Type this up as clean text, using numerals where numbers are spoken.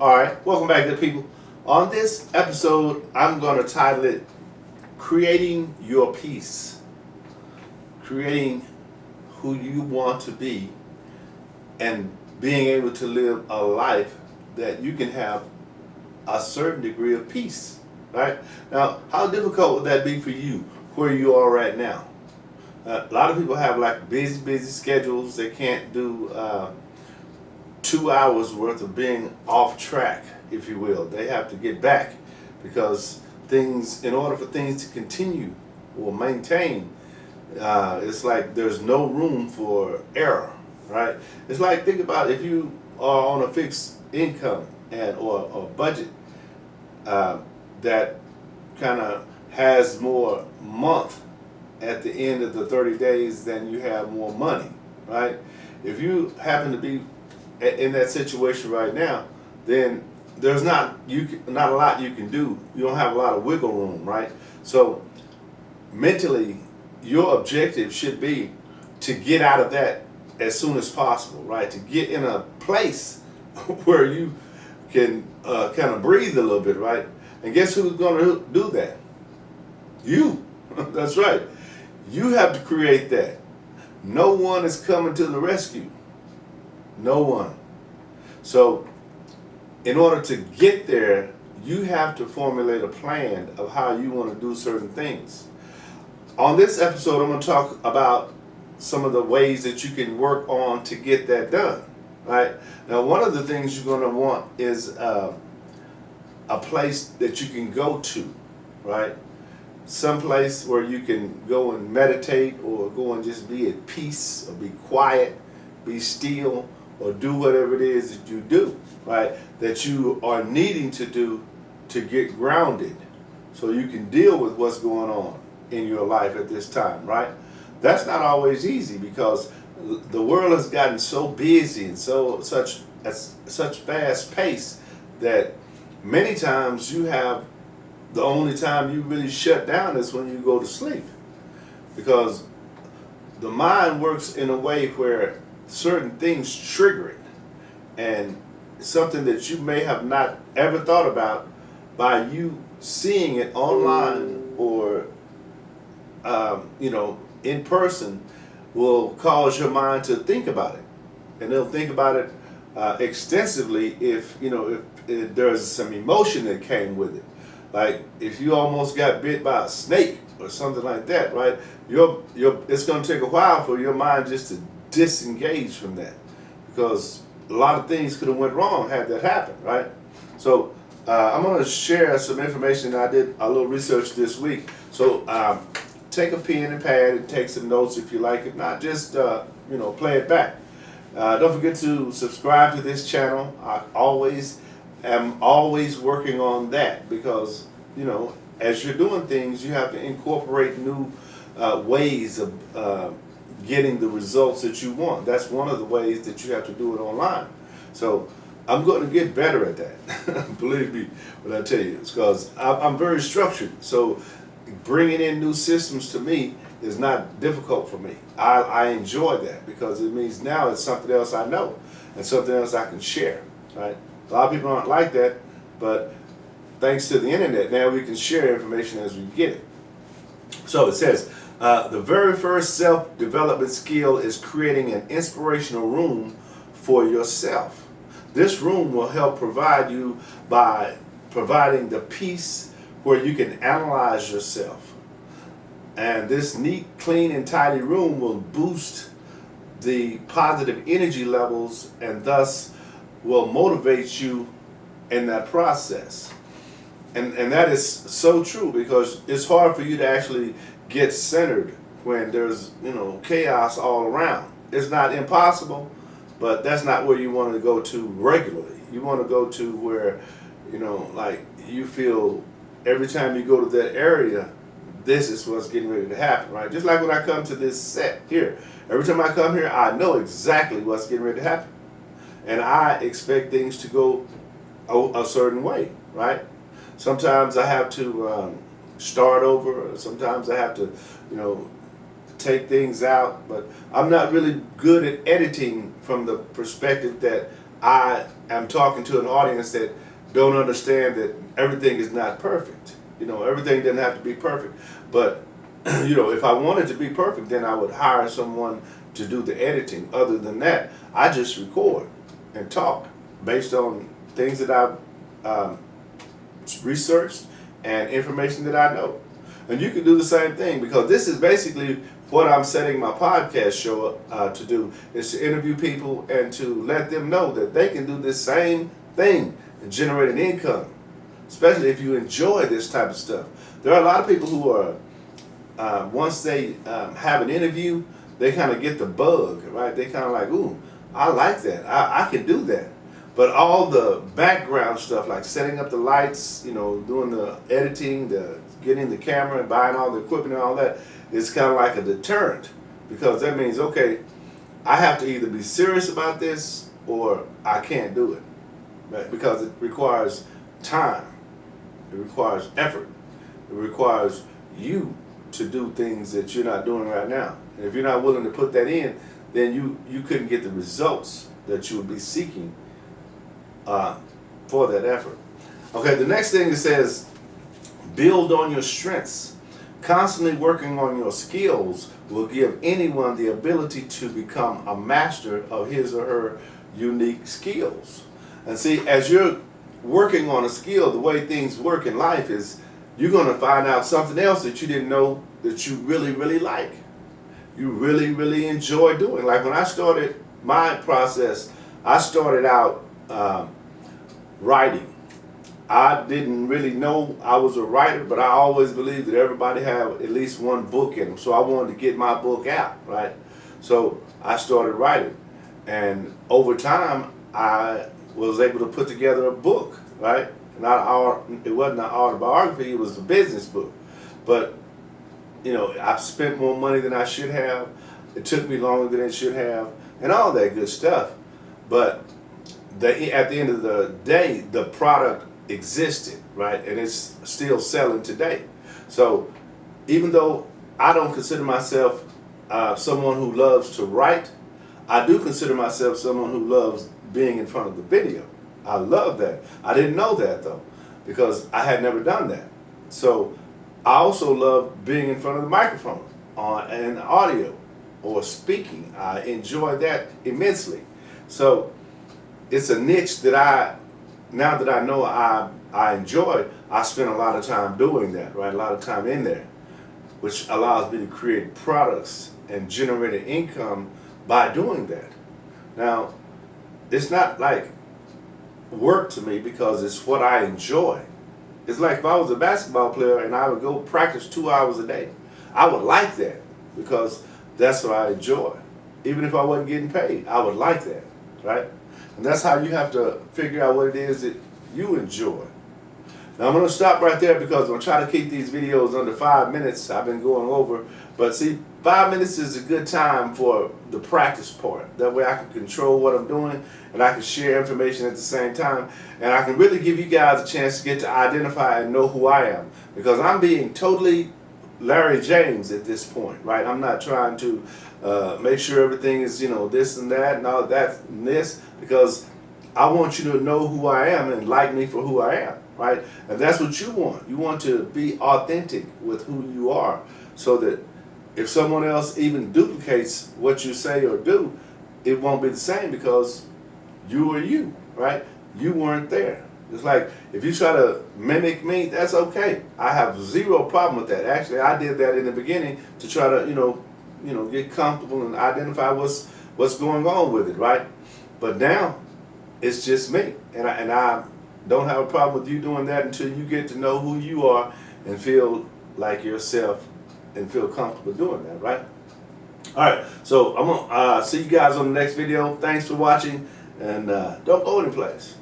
All right, welcome back, good people. On this episode, I'm going to title it Creating Your Peace. Creating who you want to be and being able to live a life that you can have a certain degree of peace, right? Now, how difficult would that be for you where you are right now? A lot of people have like busy schedules. They can't do 2 hours worth of being off track, if you will. They have to get back because things, in order for things to continue or maintain, it's like there's no room for error, right? It's like, think about if you are on a fixed income and or budget that kind of has more month at the end of the 30 days than you have more money, right? If you happen to be in that situation right now, then there's not a lot you can do. You don't have a lot of wiggle room, right? So mentally, your objective should be to get out of that as soon as possible, right? To get in a place where you can kind of breathe a little bit, right? And guess who's going to do that? You. That's right. You have to create that. No one is coming to the rescue. No one. So, in order to get there, you have to formulate a plan of how you want to do certain things. On this episode, I'm going to talk about some of the ways that you can work on to get that done, right? Now, one of the things you're going to want is a place that you can go to, right? Some place where you can go and meditate or go and just be at peace or be quiet, be still, or do whatever it is that you do, right? That you are needing to do to get grounded so you can deal with what's going on in your life at this time, right? That's not always easy because the world has gotten so busy and such fast pace that many times you have the only time you really shut down is when you go to sleep, because the mind works in a way where certain things trigger it, and something that you may have not ever thought about by you seeing it online or in person will cause your mind to think about it, and they'll think about it extensively if there's some emotion that came with it. Like if you almost got bit by a snake or something like that, right? It's going to take a while for your mind just to disengage from that, because a lot of things could have went wrong had that happened, right? So I'm going to share some information. I did a little research this week. So take a pen and pad and take some notes if you like. If not, just play it back. Don't forget to subscribe to this channel. I'm always working on that because, as you're doing things, you have to incorporate new ways of getting the results that you want. That's one of the ways that you have to do it online. So I'm going to get better at that. Believe me when I tell you. It's because I'm very structured. So bringing in new systems to me is not difficult for me. I enjoy that because it means now it's something else I know and something else I can share, right? A lot of people aren't like that, but thanks to the internet, now we can share information as we get it. So it says, the very first self-development skill is creating an inspirational room for yourself. This room will help provide you by providing the peace where you can analyze yourself. And this neat, clean, and tidy room will boost the positive energy levels and thus will motivate you in that process. And that is so true because it's hard for you to actually get centered when there's chaos all around. It's not impossible, but that's not where you want to go to regularly. You want to go to where like you feel every time you go to that area, this is what's getting ready to happen, right? Just like when I come to this set here, every time I come here, I know exactly what's getting ready to happen. And I expect things to go a certain way, right? Sometimes I have to start over. Sometimes I have to, take things out. But I'm not really good at editing from the perspective that I am talking to an audience that don't understand that everything is not perfect. Everything doesn't have to be perfect. But if I wanted to be perfect, then I would hire someone to do the editing. Other than that, I just record and talk based on things that I've researched and information that I know. And you can do the same thing, because this is basically what I'm setting my podcast show to do, is to interview people and to let them know that they can do this same thing and generate an income, especially if you enjoy this type of stuff. There are a lot of people who are, once they have an interview, they kind of get the bug, right? They kind of like, ooh, I like that. I can do that. But all the background stuff, like setting up the lights, doing the editing, getting the camera and buying all the equipment and all that, is kind of like a deterrent, because that means, okay, I have to either be serious about this or I can't do it, right? Because it requires time, it requires effort, it requires you to do things that you're not doing right now. And if you're not willing to put that in, then you couldn't get the results that you would be seeking for that effort. Okay, the next thing it says, build on your strengths. Constantly working on your skills will give anyone the ability to become a master of his or her unique skills. And see, as you're working on a skill, the way things work in life is you're going to find out something else that you didn't know that you really, really like. You really, really enjoy doing. Like when I started my process, I started out writing. I didn't really know I was a writer, but I always believed that everybody had at least one book in them. So I wanted to get my book out, right? So I started writing. And over time, I was able to put together a book, right? It wasn't an autobiography, it was a business book. But, I've spent more money than I should have. It took me longer than it should have, and all that good stuff. But at the end of the day, the product existed, right? And it's still selling today. So even though I don't consider myself someone who loves to write, I do consider myself someone who loves being in front of the video. I love that. I didn't know that though, because I had never done that. So I also love being in front of the microphone and audio or speaking. I enjoy that immensely. So it's a niche that now that I know I enjoy, I spend a lot of time doing that, right? A lot of time in there, which allows me to create products and generate an income by doing that. Now, it's not like work to me because it's what I enjoy. It's like if I was a basketball player and I would go practice 2 hours a day, I would like that because that's what I enjoy. Even if I wasn't getting paid, I would like that, right? And that's how you have to figure out what it is that you enjoy. Now I'm going to stop right there because I'm going to try to keep these videos under 5 minutes. I've been going over. But see, 5 minutes is a good time for the practice part. That way I can control what I'm doing and I can share information at the same time. And I can really give you guys a chance to get to identify and know who I am. Because I'm being totally Larry James at this point, right? I'm not trying to make sure everything is, this and that and all that and this, because I want you to know who I am and like me for who I am, right? And that's what you want. You want to be authentic with who you are, so that if someone else even duplicates what you say or do, it won't be the same because you are you, right? You weren't there. It's like if you try to mimic me, that's okay. I have zero problem with that. Actually, I did that in the beginning to try to, get comfortable and identify what's going on with it, right? But now it's just me, and I don't have a problem with you doing that until you get to know who you are and feel like yourself and feel comfortable doing that, right? All right, so I'm gonna see you guys on the next video. Thanks for watching, and don't go anyplace.